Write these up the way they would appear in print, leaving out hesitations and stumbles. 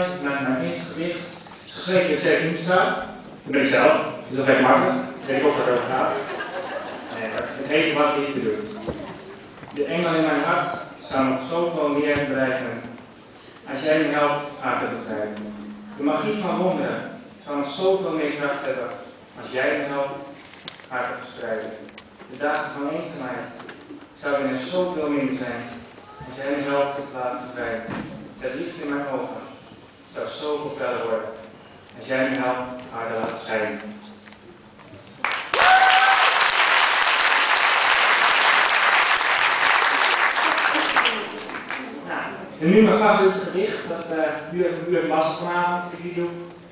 Mijn eerste gedicht is geschreven door Tjerk Hiemstra. Dat ben ik zelf, dus dat is echt makkelijk. Ik weet ook waar het over gaat. Het heet Wat liefde doet. De engel in mijn hart zou nog zoveel meer bereiken als jij me helpt haar te begrijpen. De magie van wonderen zou nog zoveel meer kracht hebben als jij me helpt haar te verspreiden. De dagen van eenzaamheid zouden er zoveel minder zijn als jij me helpt te laten bevrijden. Het licht in mijn ogen zou zoveel feller worden als jij me helpt haar te laten schijnen. En nu mijn favoriete gedicht, dat u heeft last vanavond, ik die doe.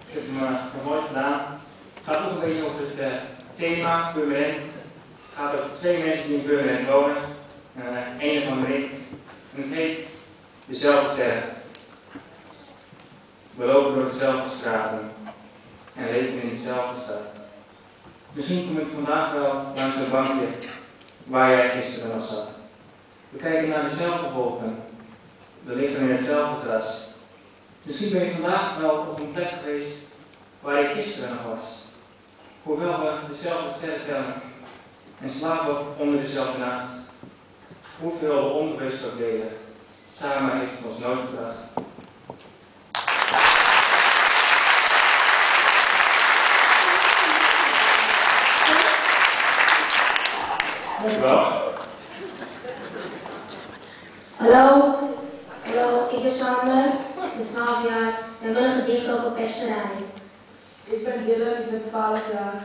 Ik heb hem mooi gedaan. Het gaat ook een beetje over het thema Purmerend. Het gaat over twee mensen die in Purmerend wonen. Eén van ben ik. En het heet Dezelfde Sterren. We lopen door dezelfde straten en leven in dezelfde stad. Misschien kom ik vandaag wel langs een bankje waar jij gisteren nog zat. We kijken naar dezelfde wolken. We liggen in hetzelfde gras. Misschien ben je vandaag wel op een plek geweest waar je gisteren nog was. Hoewel we dezelfde sterren tellen en slapen onder dezelfde nacht. Hoeveel we onbewust ook delen, samen heeft het ons nooit gebracht. Dankjewel. Hallo, ik ben Sander, ik ben 12 jaar en wil een gedicht over pesterij. Ik ben Dille, ik ben 12 jaar.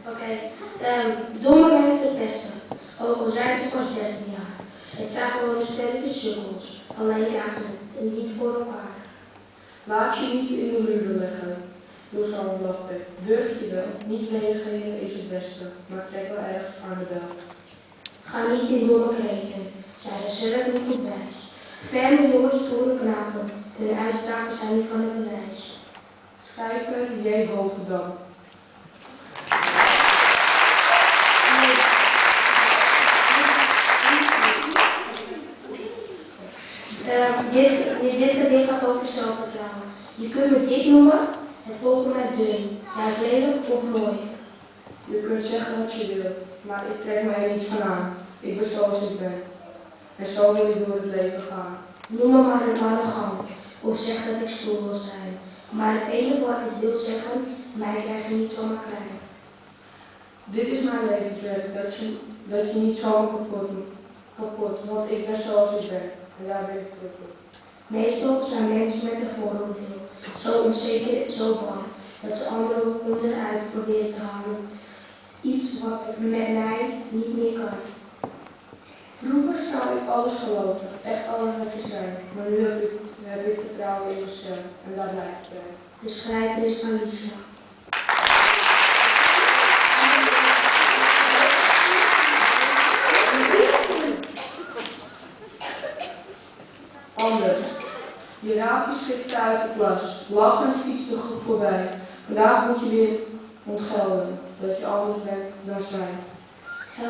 Oké, domme mensen pesten, ook al zijn ze pas 13 jaar. Het zijn gewoon een stelletje sukkels, alleen naast en niet voor elkaar. Laat je niet in de luren leggen, door zo'n lappen. Durf je wel, niet reageren is het beste, maar trek wel ergens aan de bel. Ga niet in domme kreten, zijn er zelf niet goed wijs. Ferme jongens, stoere knapen, hun uitspraken zijn niet van het bewijs. Schrijver J. Hoogdam. Dit gedicht gaat over zelfvertrouwen. Je kunt me dik noemen, het volgende is dun, juist lelijk of mooi. Je kunt zeggen wat je wilt, maar ik trek me er niet van aan. Ik ben zoals ik ben. En zo wil ik door het leven gaan. Noem me maar een arrogant, of zeg dat ik stoer wil zijn. Maar het enige wat ik wil zeggen, mij krijg je niet zomaar klein. Dit is mijn levenswerk, dat je niet zomaar kapot, want ik ben zoals ik ben. En daar ben ik terug op. Meestal zijn mensen met een vooroordeel zo onzeker, zo bang, dat ze anderen onderuit proberen te halen. Iets wat met mij niet meer kan. Vroeger zou ik alles geloven, echt alles wat je zei, maar nu heb ik vertrouwen in mezelf en daar blijf ik bij. De schrijver is Alicia. Anders. Je raapje schikte uit de klas, lachend fietste voorbij. Vandaag moet je weer ontgelden, dat je anders bent dan zij.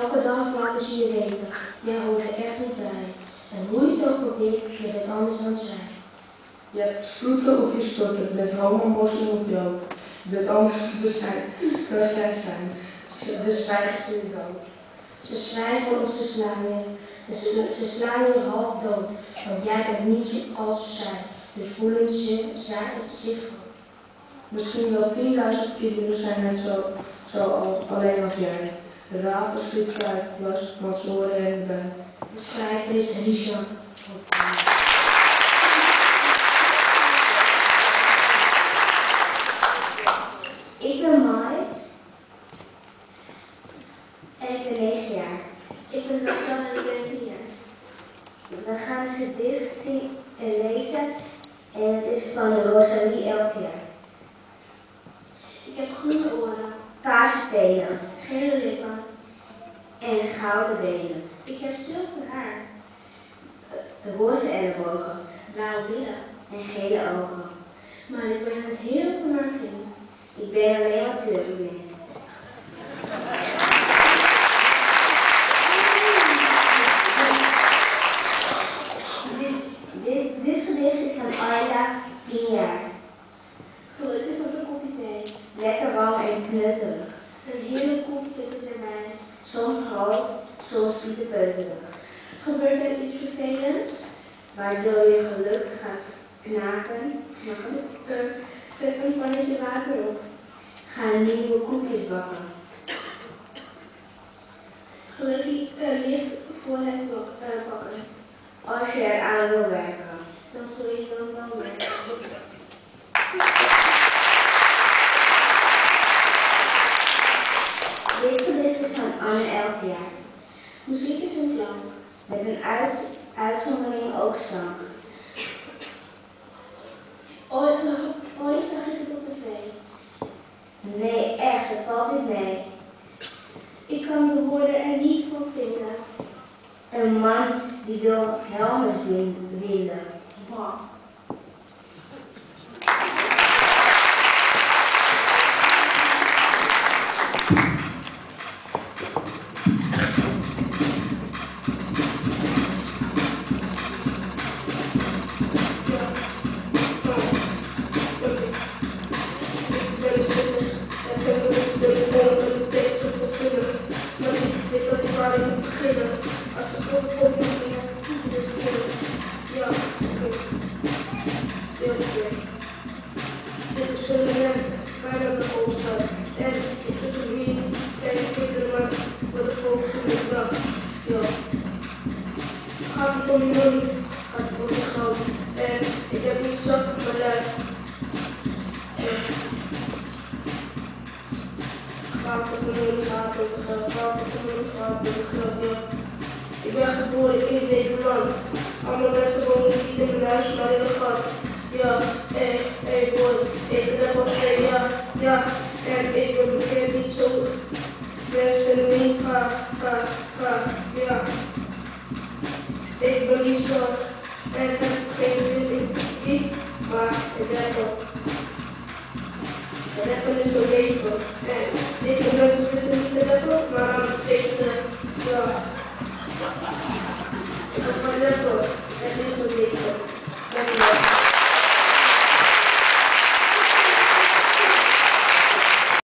Elke dag laten ze je weten, jij hoort er echt niet bij. En hoe je het ook probeert, je bent anders dan zij. Je hebt sproeten of je stottert, bent homo, moslim of jood. Je bent anders dan zij zijn. Dus zwijgen ze je dood. Ze zwijgen of ze slaan je. Ze slaan je half dood, want jij bent niet zoals ze zijn. Dus voelen ze zich. Misschien wel 10.000 kinderen zijn net zo alleen als jij. De rapen schieten uit de klas, want ze horen er niet bij. De schrijver is Richard. Ik ben Mai en ik ben 9 jaar. Ik ben Roxanne en ik ben 10 jaar. We gaan een gedicht zien en lezen en het is van Rosalie, 11 jaar. Ik heb groene oren, paarse tenen, gele lippen en gouden benen. Ik heb zilver haar, roze ellebogen, blauwe billen en gele ogen. Maar ik ben een heel belangrijk kind. Ik ben alleen wat kleurblind. Dit gedicht is van Ayla Knaken. Zet een pannetje water op. Ga nieuwe koekjes bakken. Gelukkig licht voor het bakken. Als je eraan wil werken. Dan zul je dan wel werken. Dit gedicht is van Anne 11 jaar. Muziek is een klank. Met een uitzondering ook zang. Ooit zag ik het op tv. Nee, echt, het valt niet mee. Ik kan de woorden er niet van vinden. Een man die door helmers wilde. Bah. Ik heb niet zat op mijn lijf. Gaat over geld, gaat over geld, ja. Ik ben geboren in Nederland. Allemaal mensen wonen niet in mijn huis, maar in de gat. Ja, hey boy, ik heb wat ja. En ik ben bekend niet zo. Mensen vinden me niet ga, ja. Ik ben niet zo. En ik heb geen zin in iets, maar ik heb ook. Rappen is mijn leven. En deze mensen zitten niet te rappen, maar aan het feesten. Ja. Ik heb van rappen. Het is mijn leven. Dankjewel.